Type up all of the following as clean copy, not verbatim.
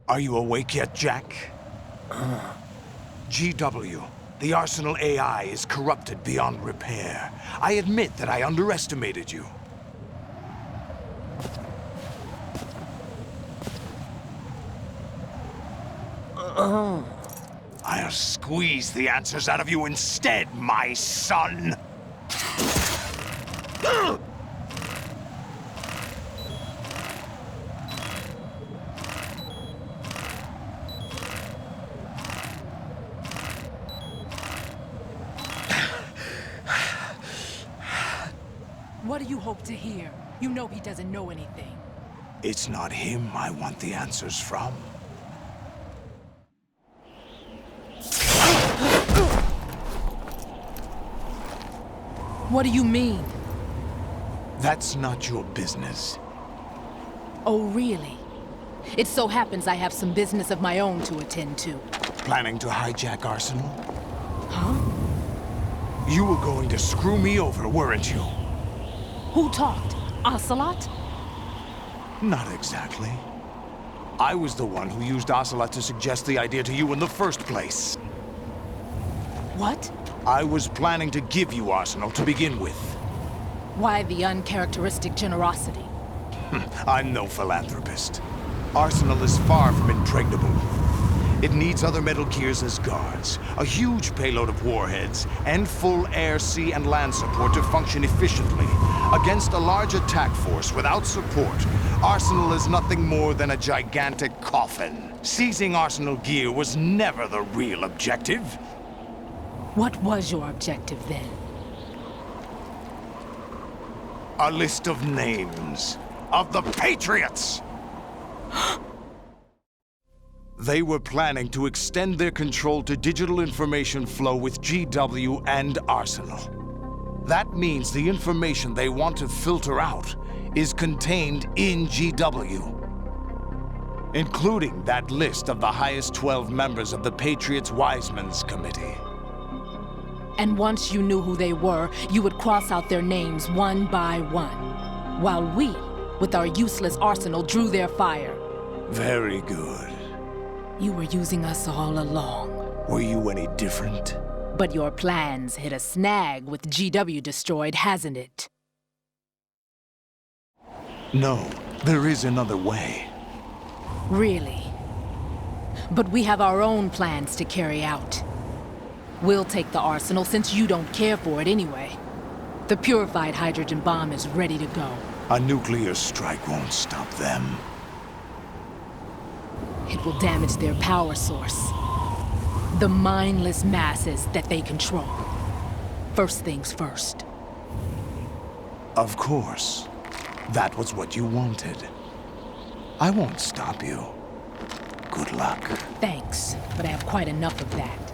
Are you awake yet, Jack? GW, the Arsenal AI is corrupted beyond repair. I admit that I underestimated you. I'll squeeze the answers out of you instead, my son! What do you hope to hear? You know he doesn't know anything. It's not him I want the answers from. What do you mean? That's not your business. Oh, really? It so happens I have some business of my own to attend to. Planning to hijack Arsenal? Huh? You were going to screw me over, weren't you? Who talked? Ocelot? Not exactly. I was the one who used Ocelot to suggest the idea to you in the first place. What? I was planning to give you Arsenal to begin with. Why the uncharacteristic generosity? I'm no philanthropist. Arsenal is far from impregnable. It needs other Metal Gears as guards, a huge payload of warheads, and full air, sea, and land support to function efficiently. Against a large attack force without support, Arsenal is nothing more than a gigantic coffin. Seizing Arsenal gear was never the real objective. What was your objective then? A list of names of the Patriots! They were planning to extend their control to digital information flow with GW and Arsenal. That means the information they want to filter out is contained in GW, including that list of the highest 12 members of the Patriots Wiseman's Committee. And once you knew who they were, you would cross out their names one by one, while we, with our useless arsenal, drew their fire. Very good. You were using us all along. Were you any different? But your plans hit a snag with GW destroyed, hasn't it? No, there is another way. Really? But we have our own plans to carry out. We'll take the arsenal since you don't care for it anyway. The purified hydrogen bomb is ready to go. A nuclear strike won't stop them. It will damage their power source. The mindless masses that they control. First things first. Of course. That was what you wanted. I won't stop you. Good luck. Thanks, but I have quite enough of that.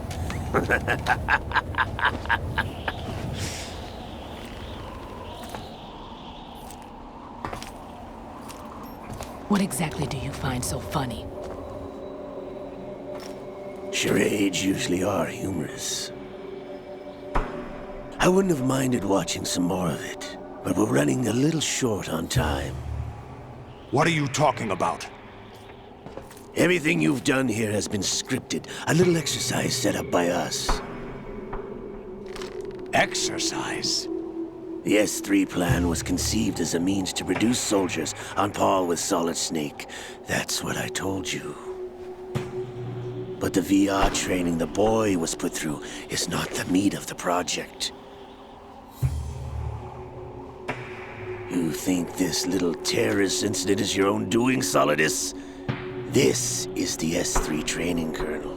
What exactly do you find so funny? Charades usually are humorous. I wouldn't have minded watching some more of it, but we're running a little short on time. What are you talking about? Everything you've done here has been scripted, a little exercise set up by us. Exercise? The S3 plan was conceived as a means to produce soldiers on par with Solid Snake. That's what I told you. But the VR training the boy was put through is not the meat of the project. You think this little terrorist incident is your own doing, Solidus? This is the S3 training kernel.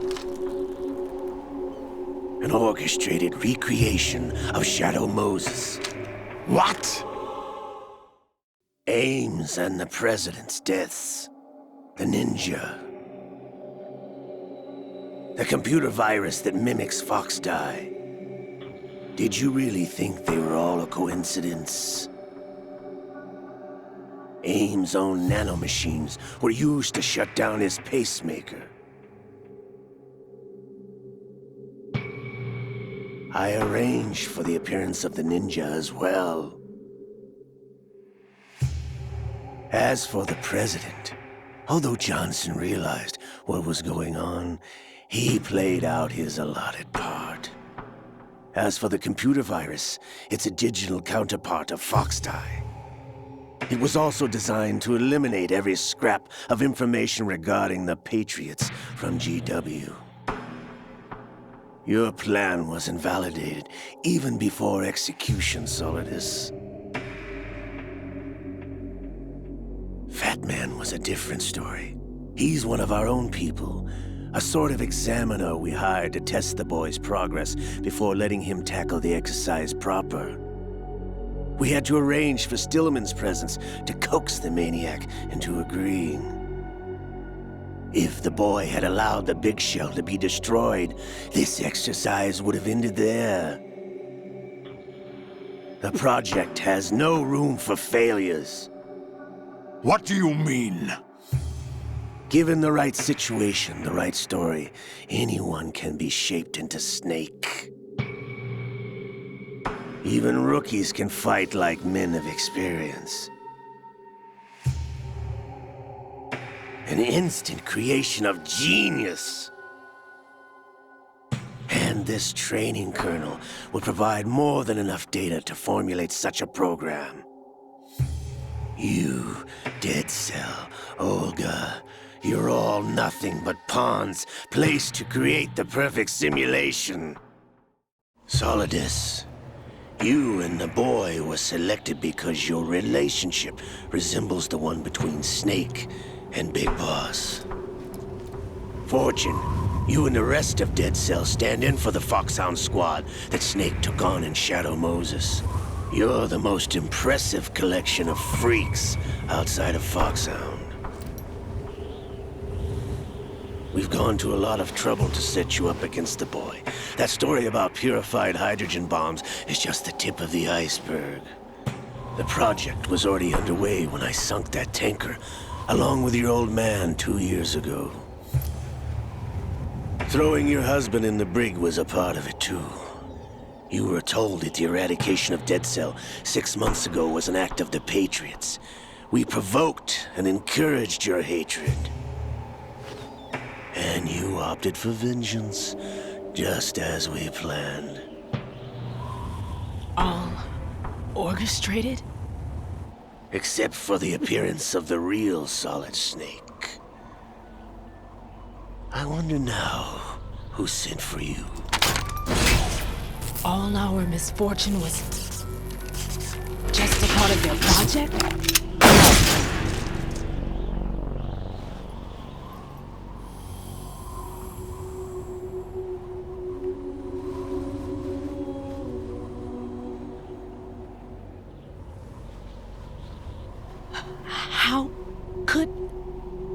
An orchestrated recreation of Shadow Moses. What? Ames and the President's deaths. The ninja. The computer virus that mimics Foxdie. Did you really think they were all a coincidence? Ames' own nanomachines were used to shut down his pacemaker. I arranged for the appearance of the ninja as well. As for the President, Although Johnson realized what was going on, he played out his allotted part. As for the computer virus, it's a digital counterpart of Foxdie. It was also designed to eliminate every scrap of information regarding the Patriots from GW. Your plan was invalidated even before execution, Solidus. Fat Man was a different story. He's one of our own people, a sort of examiner we hired to test the boy's progress before letting him tackle the exercise proper. We had to arrange for Stillman's presence to coax the maniac into agreeing. If the boy had allowed the big shell to be destroyed, this exercise would have ended there. The project has no room for failures. What do you mean? Given the right situation, the right story, anyone can be shaped into Snake. Even rookies can fight like men of experience. An instant creation of genius. And this training kernel would provide more than enough data to formulate such a program. You, Dead Cell, Olga, you're all nothing but pawns placed to create the perfect simulation. Solidus, you and the boy were selected because your relationship resembles the one between Snake and Big Boss. Fortune, you and the rest of Dead Cell stand in for the Foxhound squad that Snake took on in Shadow Moses. You're the most impressive collection of freaks outside of Foxhound. We've gone to a lot of trouble to set you up against the boy. That story about purified hydrogen bombs is just the tip of the iceberg. The project was already underway when I sunk that tanker, along with your old man 2 years ago. Throwing your husband in the brig was a part of it too. You were told that the eradication of Dead Cell 6 months ago was an act of the Patriots. We provoked and encouraged your hatred. And you opted for vengeance, just as we planned. All orchestrated? Except for the appearance of the real Solid Snake. I wonder now who sent for you. All our misfortune was just a part of their project? How could...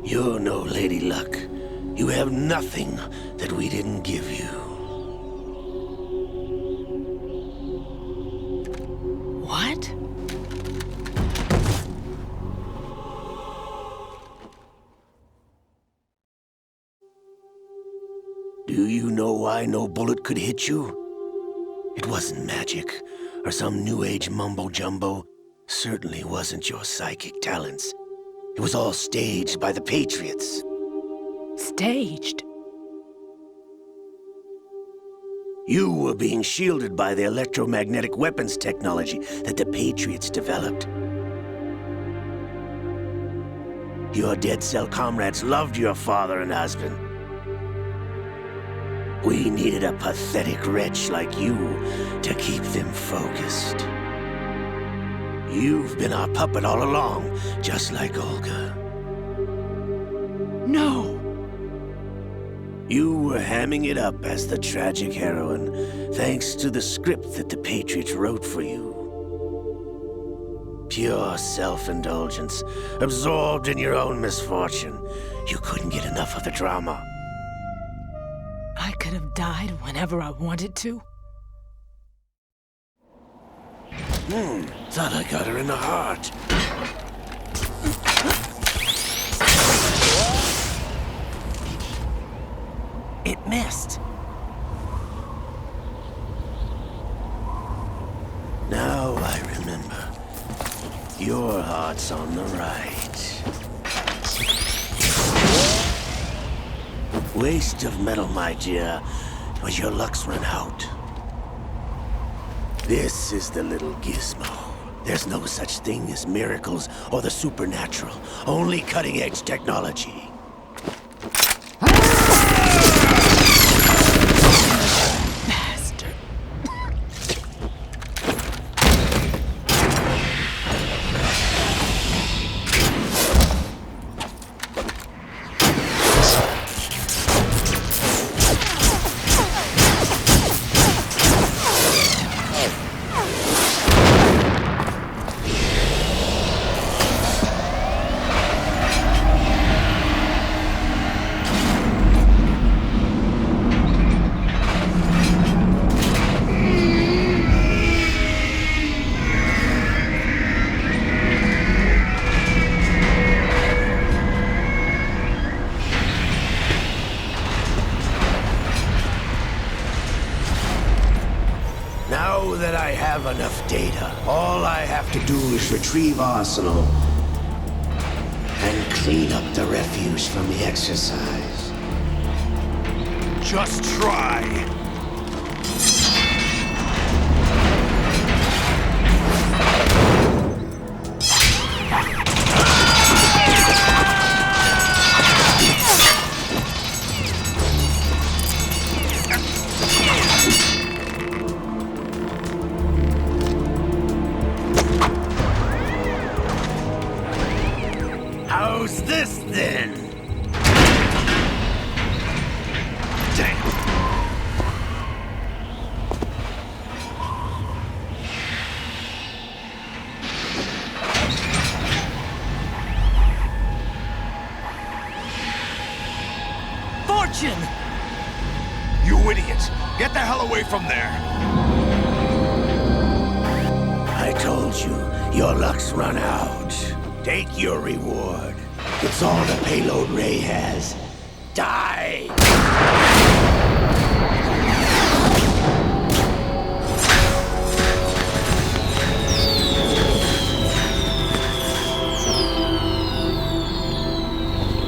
You're no Lady Luck. You have nothing that we didn't give you. What? Do you know why no bullet could hit you? It wasn't magic, or some new age mumbo-jumbo. Certainly wasn't your psychic talents. It was all staged by the Patriots. Staged? You were being shielded by the electromagnetic weapons technology that the Patriots developed. Your Dead Cell comrades loved your father and husband. We needed a pathetic wretch like you to keep them focused. You've been our puppet all along, just like Olga. No! You were hamming it up as the tragic heroine, thanks to the script that the Patriots wrote for you. Pure self-indulgence, absorbed in your own misfortune. You couldn't get enough of the drama. I could have died whenever I wanted to. Thought I got her in the heart. It missed. Now I remember. Your heart's on the right. Waste of metal, my dear, but your luck's run out. This is the little gizmo. There's no such thing as miracles or the supernatural, only cutting-edge technology. Bastard. Now that I have enough data, all I have to do is retrieve Arsenal and clean up the refuse from the exercise. Just try. How's this then? Damn. Fortune! You idiot! Get the hell away from there! I told you, your luck's run out. Take your reward. It's all the payload Ray has. Die!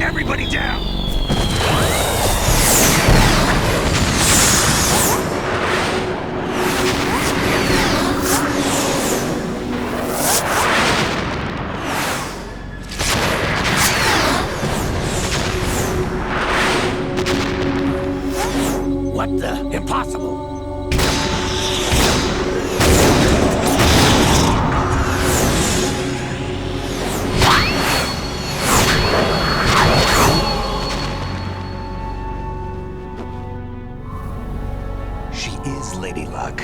Everybody down! What the? Impossible! She is Lady Luck.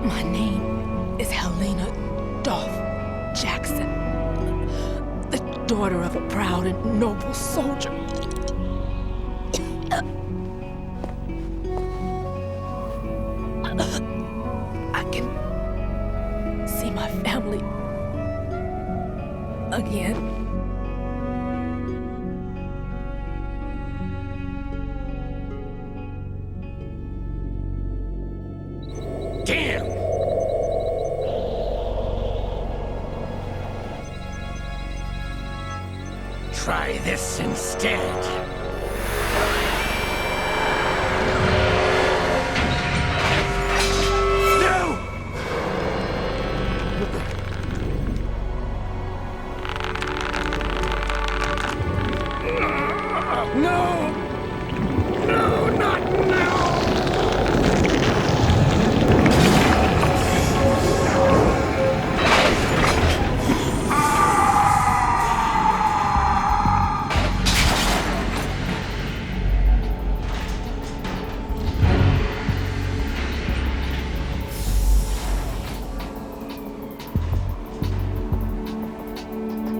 My name is Helena Dolph Jackson, the daughter of a proud and noble soldier. I can see my family again. Damn! Try this instead. No! No! No, not now!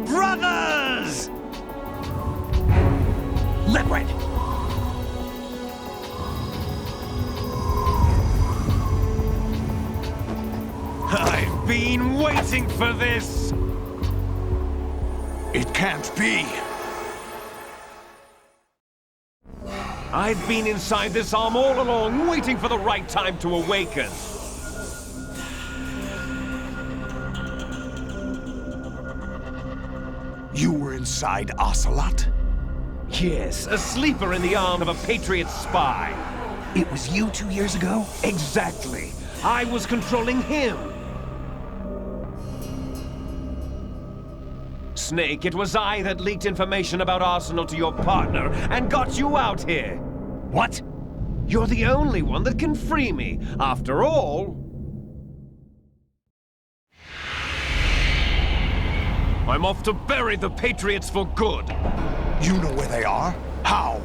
Brothers! Liquid! I've been waiting for this! It can't be! I've been inside this arm all along, waiting for the right time to awaken. You were inside Ocelot? Yes, a sleeper in the arm of a Patriot spy. It was you 2 years ago? Exactly. I was controlling him. Snake, it was I that leaked information about Arsenal to your partner and got you out here. What? You're the only one that can free me. After all, I'm off to bury the Patriots for good. You know where they are? How?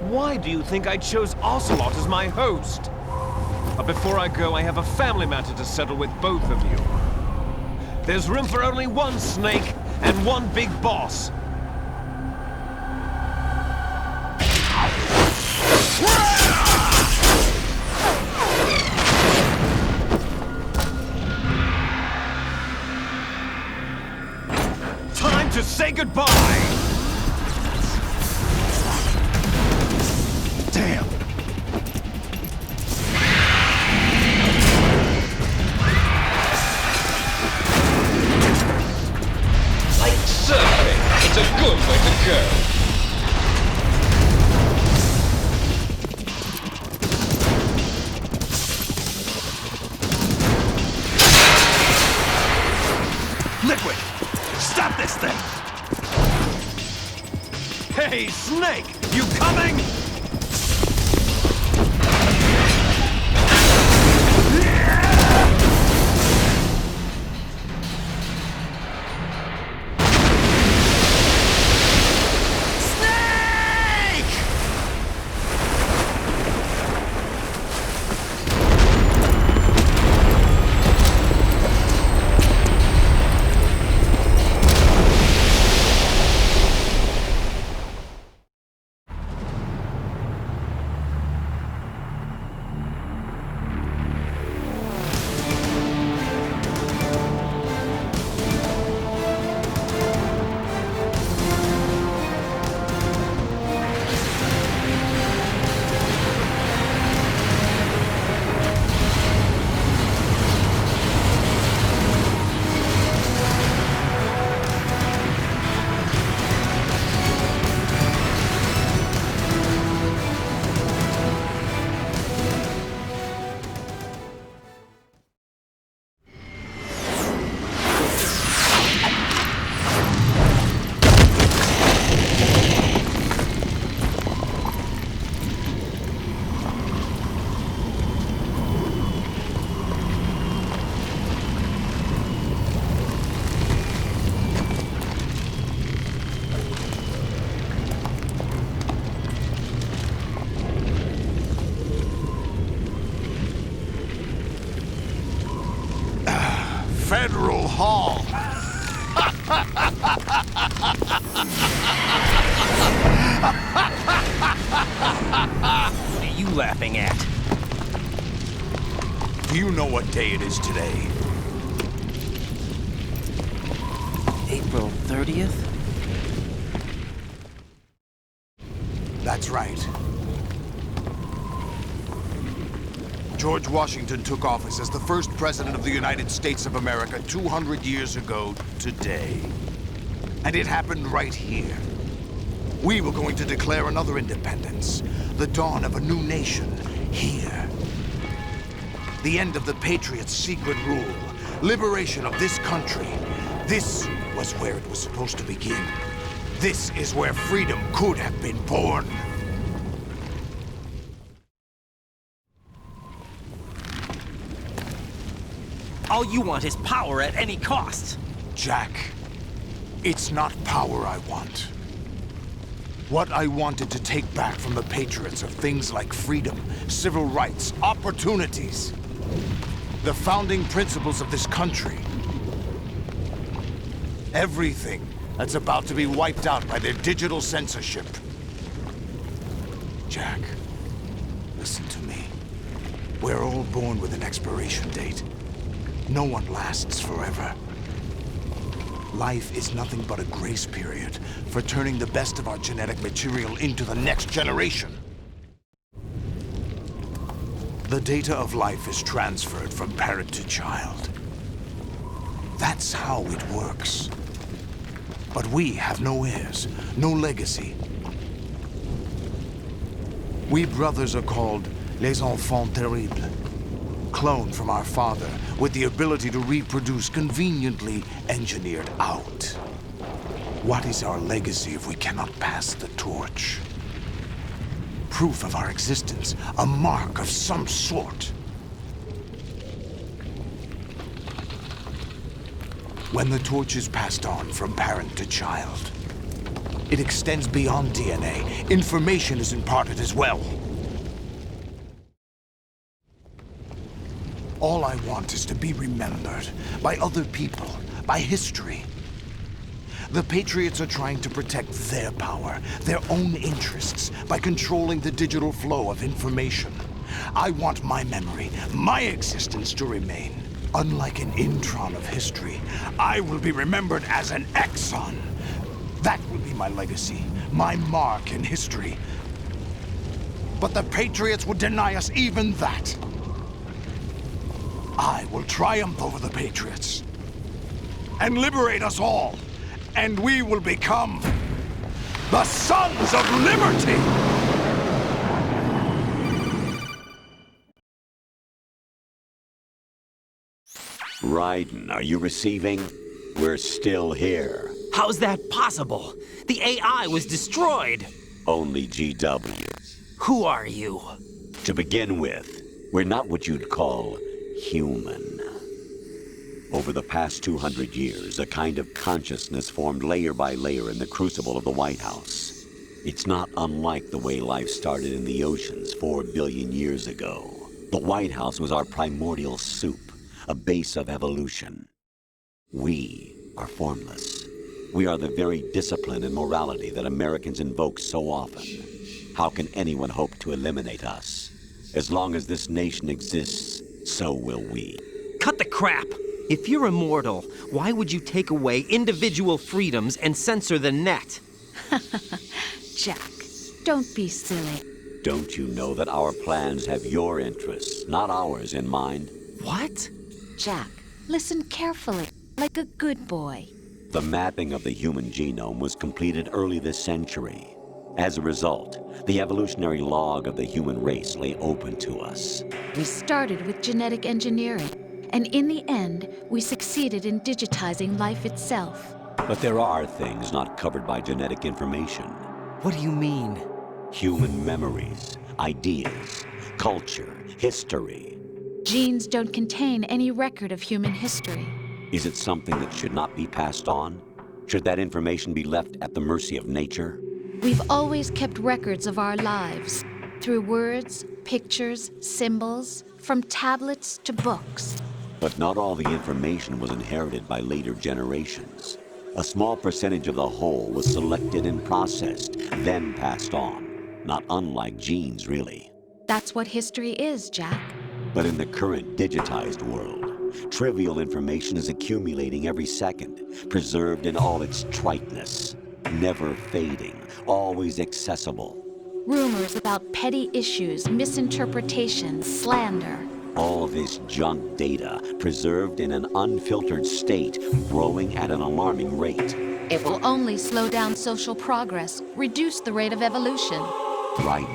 Why do you think I chose Ocelot as my host? But before I go, I have a family matter to settle with both of you. There's room for only one Snake and one big boss. Time to say goodbye! Damn! Like surfing, it's a good way to go. Liquid! Stop this thing! Hey, Snake! You coming? Federal Hall. What are you laughing at? Do you know what day it is today? April 30th? That's right. George Washington took office as the first president of the United States of America 200 years ago today. And it happened right here. We were going to declare another independence, the dawn of a new nation, here. The end of the Patriots' secret rule, liberation of this country. This was where it was supposed to begin. This is where freedom could have been born. All you want is power at any cost. Jack, it's not power I want. What I wanted to take back from the Patriots are things like freedom, civil rights, opportunities. The founding principles of this country. Everything that's about to be wiped out by their digital censorship. Jack, listen to me. We're all born with an expiration date. No one lasts forever. Life is nothing but a grace period for turning the best of our genetic material into the next generation. The data of life is transferred from parent to child. That's how it works. But we have no heirs, no legacy. We brothers are called Les Enfants Terribles, cloned from our father, with the ability to reproduce conveniently engineered out. What is our legacy if we cannot pass the torch? Proof of our existence, a mark of some sort. When the torch is passed on from parent to child, it extends beyond DNA. Information is imparted as well. All I want is to be remembered by other people, by history. The Patriots are trying to protect their power, their own interests, by controlling the digital flow of information. I want my memory, my existence to remain. Unlike an intron of history, I will be remembered as an exon. That will be my legacy, my mark in history. But the Patriots would deny us even that. I will triumph over the Patriots and liberate us all, and we will become the Sons of Liberty! Raiden, are you receiving? We're still here. How's that possible? The AI was destroyed. Only GW. Who are you? To begin with, we're not what you'd call human. Over the past 200 years, a kind of consciousness formed layer by layer in the crucible of the White House. It's not unlike the way life started in the oceans 4 billion years ago. The White House was our primordial soup, a base of evolution. We are formless. We are the very discipline and morality that Americans invoke so often. How can anyone hope to eliminate us? As long as this nation exists, so will we. Cut the crap! If you're immortal, why would you take away individual freedoms and censor the net? Jack, don't be silly. Don't you know that our plans have your interests, not ours, in mind? What? Jack, listen carefully, like a good boy. The mapping of the human genome was completed early this century. As a result, the evolutionary log of the human race lay open to us. We started with genetic engineering, and in the end, we succeeded in digitizing life itself. But there are things not covered by genetic information. What do you mean? Human memories, ideas, culture, history. Genes don't contain any record of human history. Is it something that should not be passed on? Should that information be left at the mercy of nature? We've always kept records of our lives, through words, pictures, symbols, from tablets to books. But not all the information was inherited by later generations. A small percentage of the whole was selected and processed, then passed on. Not unlike genes, really. That's what history is, Jack. But in the current digitized world, trivial information is accumulating every second, preserved in all its triteness, never fading, always accessible. Rumors about petty issues, misinterpretations, slander. All this junk data, preserved in an unfiltered state, growing at an alarming rate. It will only slow down social progress, reduce the rate of evolution. Right.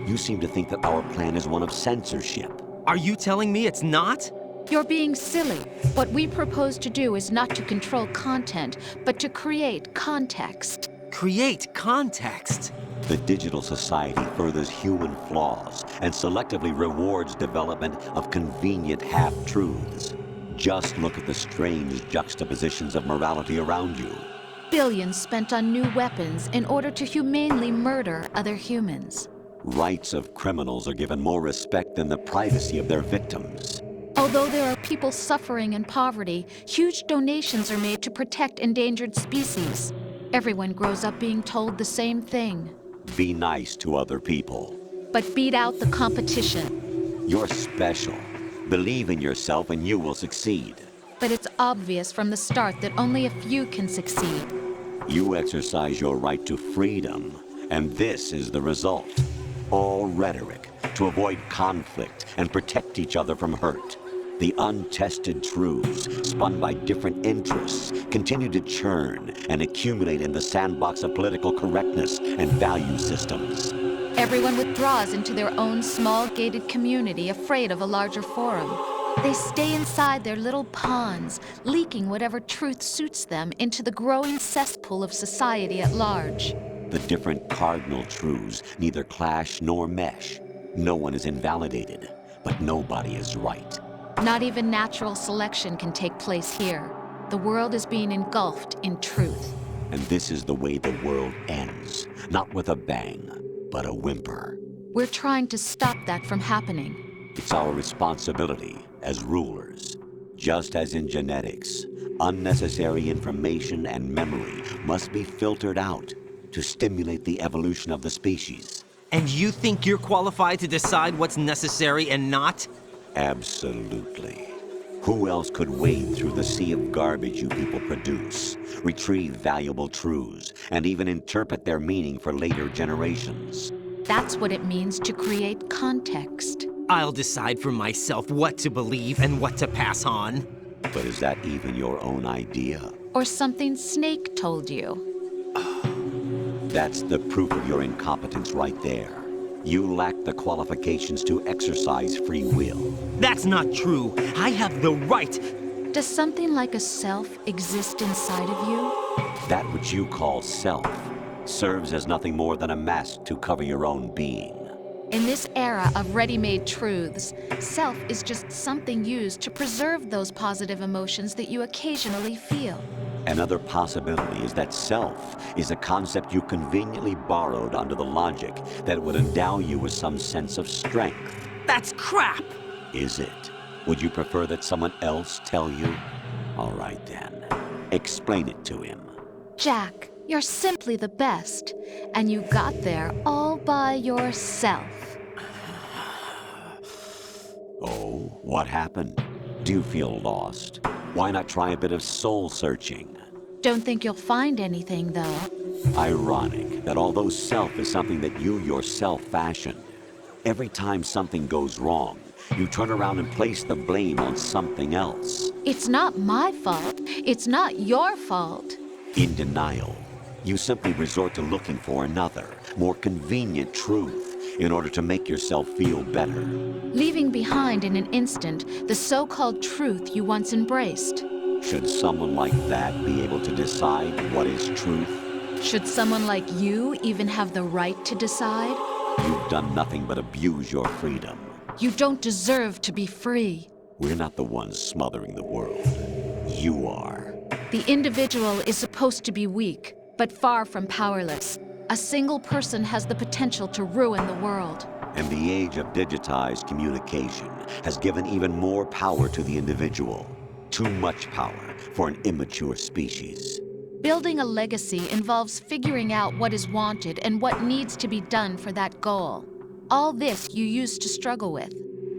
You seem to think that our plan is one of censorship. Are you telling me it's not? You're being silly. What we propose to do is not to control content, but to create context. Create context. The digital society furthers human flaws and selectively rewards development of convenient half-truths. Just look at the strange juxtapositions of morality around you. Billions spent on new weapons in order to humanely murder other humans. Rights of criminals are given more respect than the privacy of their victims. Although there are people suffering in poverty, huge donations are made to protect endangered species. Everyone grows up being told the same thing. Be nice to other people. But beat out the competition. You're special. Believe in yourself and you will succeed. But it's obvious from the start that only a few can succeed. You exercise your right to freedom, and this is the result. All rhetoric to avoid conflict and protect each other from hurt. The untested truths, spun by different interests, continue to churn and accumulate in the sandbox of political correctness and value systems. Everyone withdraws into their own small gated community, afraid of a larger forum. They stay inside their little ponds, leaking whatever truth suits them into the growing cesspool of society at large. The different cardinal truths neither clash nor mesh. No one is invalidated, but nobody is right. Not even natural selection can take place here. The world is being engulfed in truth. And this is the way the world ends. Not with a bang, but a whimper. We're trying to stop that from happening. It's our responsibility as rulers. Just as in genetics, unnecessary information and memory must be filtered out to stimulate the evolution of the species. And you think you're qualified to decide what's necessary and not? Absolutely. Who else could wade through the sea of garbage you people produce, retrieve valuable truths, and even interpret their meaning for later generations? That's what it means to create context. I'll decide for myself what to believe and what to pass on. But is that even your own idea? Or something Snake told you. That's the proof of your incompetence right there. You lack the qualifications to exercise free will. That's not true. I have the right. Does something like a self exist inside of you? That which you call self serves as nothing more than a mask to cover your own being. In this era of ready-made truths, self is just something used to preserve those positive emotions that you occasionally feel. Another possibility is that self is a concept you conveniently borrowed under the logic that it would endow you with some sense of strength. That's crap! Is it? Would you prefer that someone else tell you? All right then. Explain it to him. Jack, you're simply the best, and you got there all by yourself. Oh, what happened? Do you feel lost? Why not try a bit of soul searching? Don't think you'll find anything, though. Ironic that although self is something that you yourself fashioned, every time something goes wrong, you turn around and place the blame on something else. It's not my fault. It's not your fault. In denial, you simply resort to looking for another, more convenient truth in order to make yourself feel better. Leaving behind in an instant the so-called truth you once embraced. Should someone like that be able to decide what is truth? Should someone like you even have the right to decide? You've done nothing but abuse your freedom. You don't deserve to be free. We're not the ones smothering the world. You are. The individual is supposed to be weak, but far from powerless. A single person has the potential to ruin the world. And the age of digitized communication has given even more power to the individual. Too much power for an immature species. Building a legacy involves figuring out what is wanted and what needs to be done for that goal. All this you used to struggle with.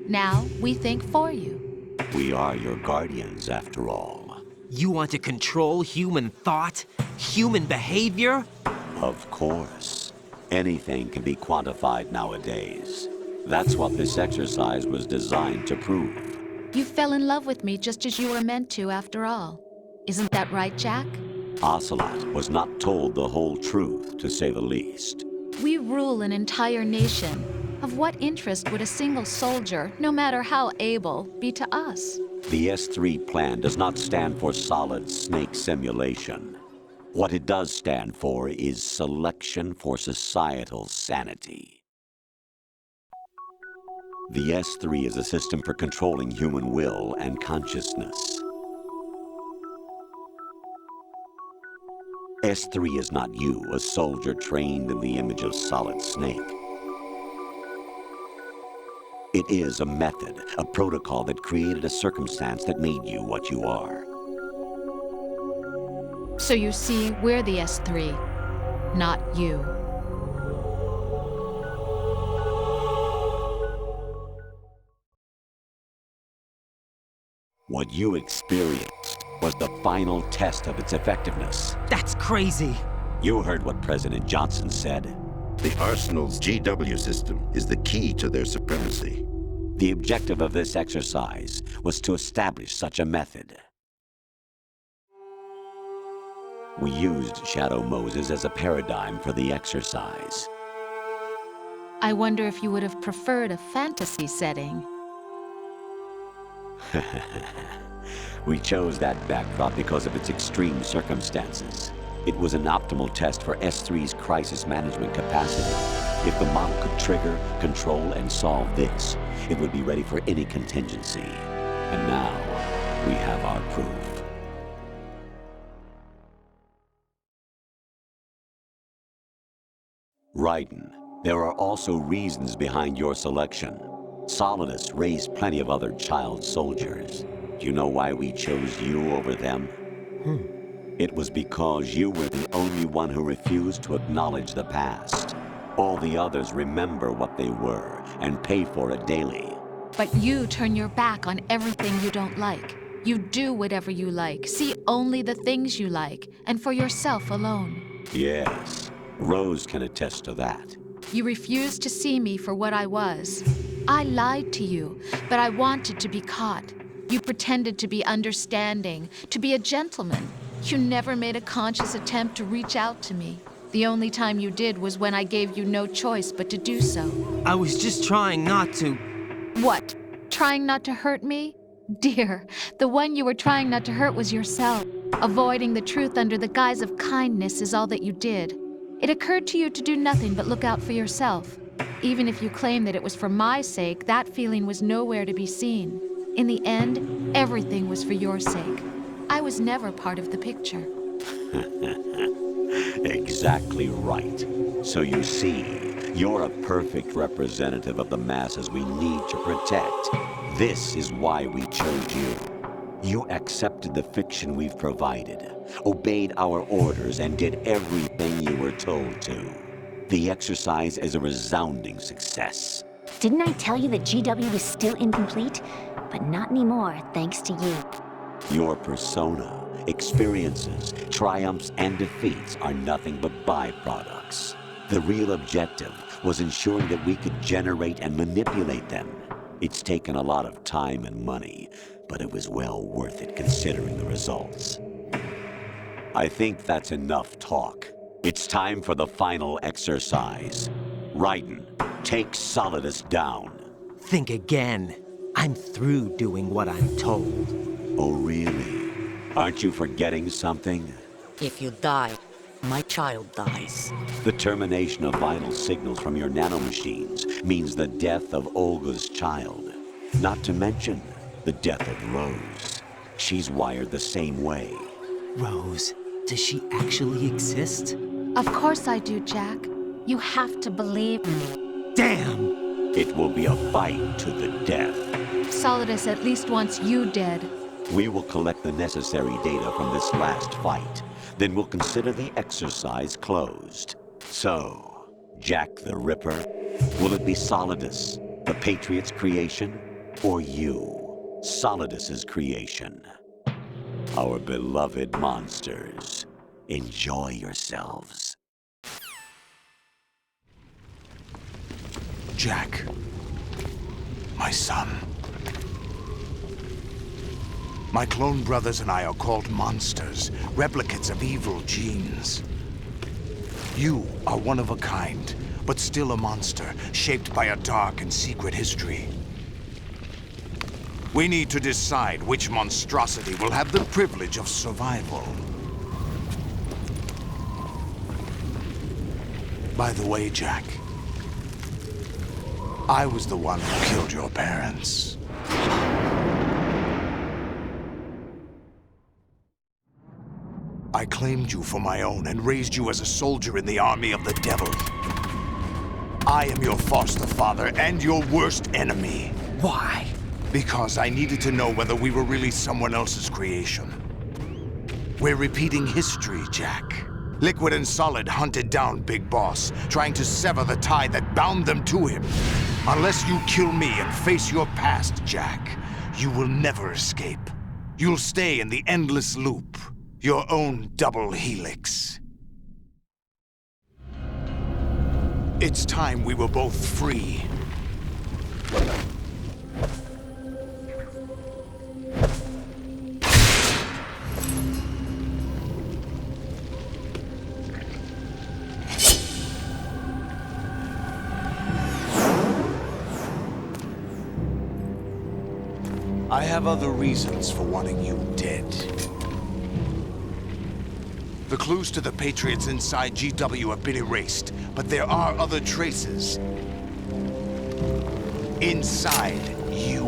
Now we think for you. We are your guardians, after all. You want to control human thought? Human behavior? Of course. Anything can be quantified nowadays. That's what this exercise was designed to prove. You fell in love with me just as you were meant to, after all. Isn't that right, Jack? Ocelot was not told the whole truth, to say the least. We rule an entire nation. Of what interest would a single soldier, no matter how able, be to us? The S3 plan does not stand for solid snake simulation. What it does stand for is selection for societal sanity. The S3 is a system for controlling human will and consciousness. S3 is not you, a soldier trained in the image of Solid Snake. It is a method, a protocol that created a circumstance that made you what you are. So you see, we're the S3, not you. What you experienced was the final test of its effectiveness. That's crazy. You heard what President Johnson said. The Arsenal's GW system is the key to their supremacy. The objective of this exercise was to establish such a method. We used Shadow Moses as a paradigm for the exercise. I wonder if you would have preferred a fantasy setting. We chose that backdrop because of its extreme circumstances. It was an optimal test for S3's crisis management capacity. If the model could trigger, control, and solve this, it would be ready for any contingency. And now, we have our proof. Raiden, there are also reasons behind your selection. Solidus raised plenty of other child soldiers. Do you know why we chose you over them? It was because you were the only one who refused to acknowledge the past. All the others remember what they were and pay for it daily. But you turn your back on everything you don't like. You do whatever you like, see only the things you like, and for yourself alone. Yes, Rose can attest to that. You refused to see me for what I was. I lied to you, but I wanted to be caught. You pretended to be understanding, to be a gentleman. You never made a conscious attempt to reach out to me. The only time you did was when I gave you no choice but to do so. I was just trying not to. What? Trying not to hurt me? Dear, the one you were trying not to hurt was yourself. Avoiding the truth under the guise of kindness is all that you did. It occurred to you to do nothing but look out for yourself. Even if you claim that it was for my sake, that feeling was nowhere to be seen. In the end, everything was for your sake. I was never part of the picture. Exactly right. So you see, you're a perfect representative of the masses we need to protect. This is why we chose you. You accepted the fiction we've provided, obeyed our orders, and did everything you were told to. The exercise is a resounding success. Didn't I tell you that GW was still incomplete? But not anymore, thanks to you. Your persona, experiences, triumphs, and defeats are nothing but byproducts. The real objective was ensuring that we could generate and manipulate them. It's taken a lot of time and money, but it was well worth it considering the results. I think that's enough talk. It's time for the final exercise. Raiden, take Solidus down. Think again. I'm through doing what I'm told. Oh, really? Aren't you forgetting something? If you die, my child dies. The termination of vital signals from your nanomachines means the death of Olga's child. Not to mention the death of Rose. She's wired the same way. Rose, does she actually exist? Of course I do, Jack. You have to believe me. Damn! It will be a fight to the death. Solidus at least wants you dead. We will collect the necessary data from this last fight. Then we'll consider the exercise closed. So, Jack the Ripper, will it be Solidus, the Patriot's creation, or you, Solidus's creation? Our beloved monsters, enjoy yourselves. Jack, my son. My clone brothers and I are called monsters, replicates of evil genes. You are one of a kind, but still a monster, shaped by a dark and secret history. We need to decide which monstrosity will have the privilege of survival. By the way, Jack, I was the one who killed your parents. I claimed you for my own and raised you as a soldier in the army of the devil. I am your foster father and your worst enemy. Why? Because I needed to know whether we were really someone else's creation. We're repeating history, Jack. Liquid and Solid hunted down Big Boss, trying to sever the tie that bound them to him. Unless you kill me and face your past, Jack, you will never escape. You'll stay in the endless loop. Your own double helix. It's time we were both free. I have other reasons for wanting you dead. The clues to the Patriots inside GW have been erased, but there are other traces. Inside you.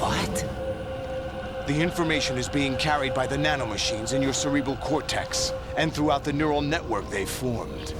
What? The information is being carried by the nanomachines in your cerebral cortex, and throughout the neural network they've formed.